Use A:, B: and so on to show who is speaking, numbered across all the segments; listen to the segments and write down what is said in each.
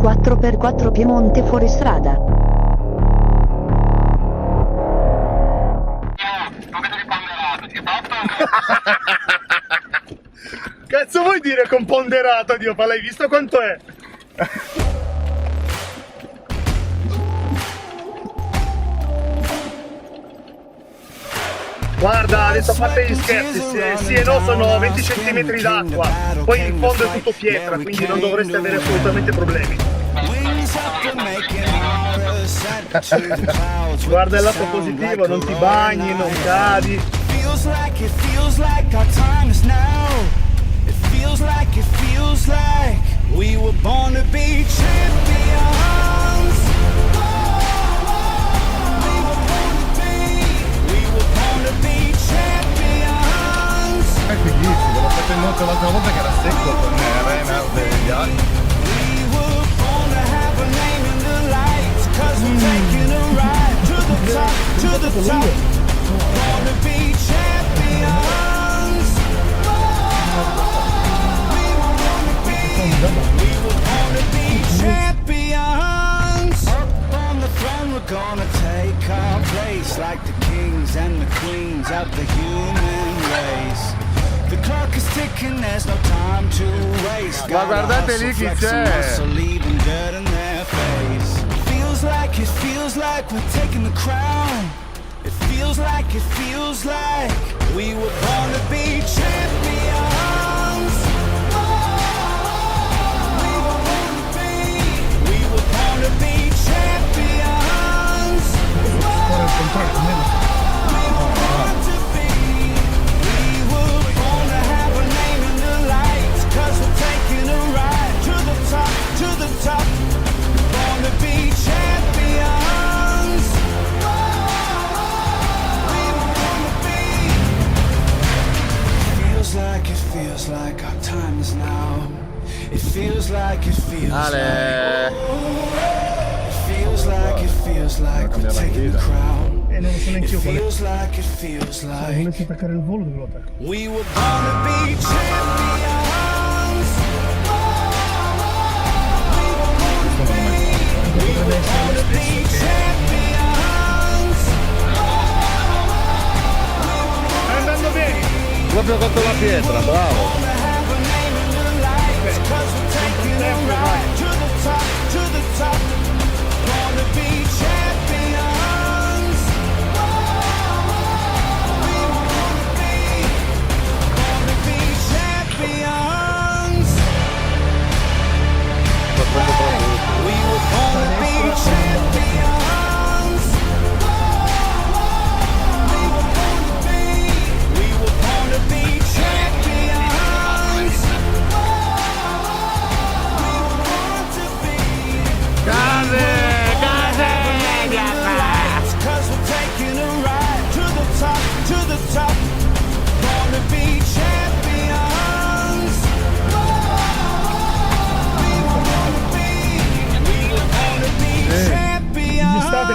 A: 4x4 Piemonte Fuoristrada.
B: Cazzo vuoi dire con ponderato, Dio, ma l'hai visto quanto è? Guarda, adesso a parte gli scherzi, sì e no sono 20 cm d'acqua, poi il fondo è tutto pietra, quindi non dovreste avere assolutamente problemi. Guarda il lato positivo, non ti bagni, non cadi.
C: È bellissimo, l'ho fatto in moto l'altra volta che era secco con Renard e gli altri.
D: Gonna take our place like the kings and the queens of the human race. The clock is ticking, there's no time to waste.
C: Ma guardate lì chi c'è!
D: Feels like we're taking the crown. It feels like we were born to be champions. We were born to be champions. Feels like our time is now. It feels like
C: Ale!
D: Feels like we're taking the crown.
B: E non lo sono neanch'io qual è.
D: Feels
B: Se
D: like
B: volessi attaccare il volo dove lo attacco?
D: we were born to be champions. We were born to be champions.
B: Stai andando bene!
C: Proprio contro la pietra, bravo!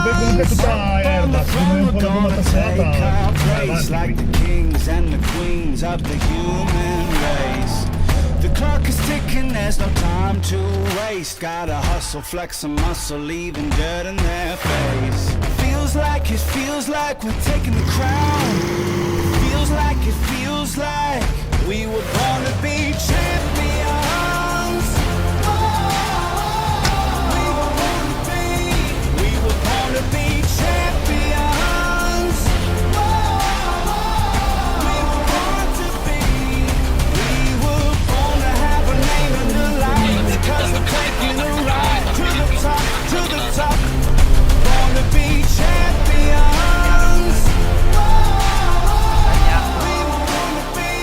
B: Poi comunque tutta erba, come un po' la gomma tassata,
D: like the kings and the queens of the human race. The clock is ticking, there's no time to waste. Gotta hustle, flex some muscle, leaving dirt in their face. Feels like we're taking the crown. Feels like we were born to be champions. To be champions. We were born to be. We were born to have a name in the light. Because we're taking a ride to the top, to the top. Born to be champions. We were born to be.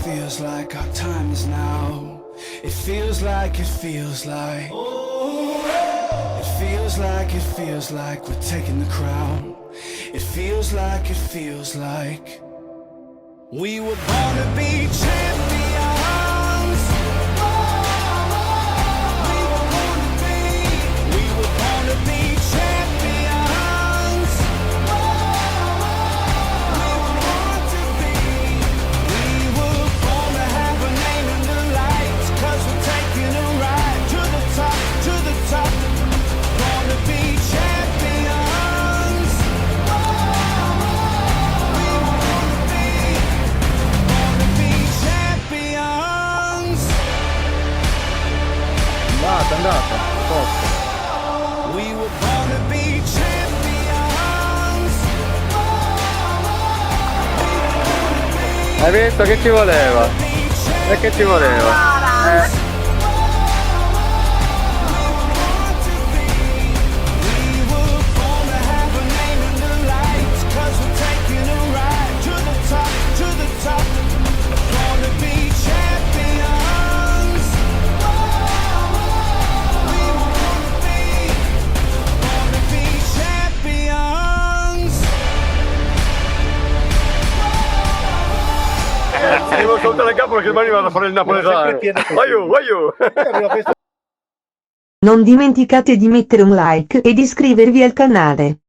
D: Feels like our time is now. It feels like It feels like we're taking the crown. It feels like we were born to be champions. We were born to be champions. We were born to be. We were born to have a name in the lights. 'Cause we're taking
C: è andata. Posto.
D: We were born to be champions.
E: Hai visto che ci voleva? E che ci voleva?
F: Devo saltare il capo perché domani vado a fare il napoletano. Vai.
A: Non dimenticate di mettere un like e di iscrivervi al canale.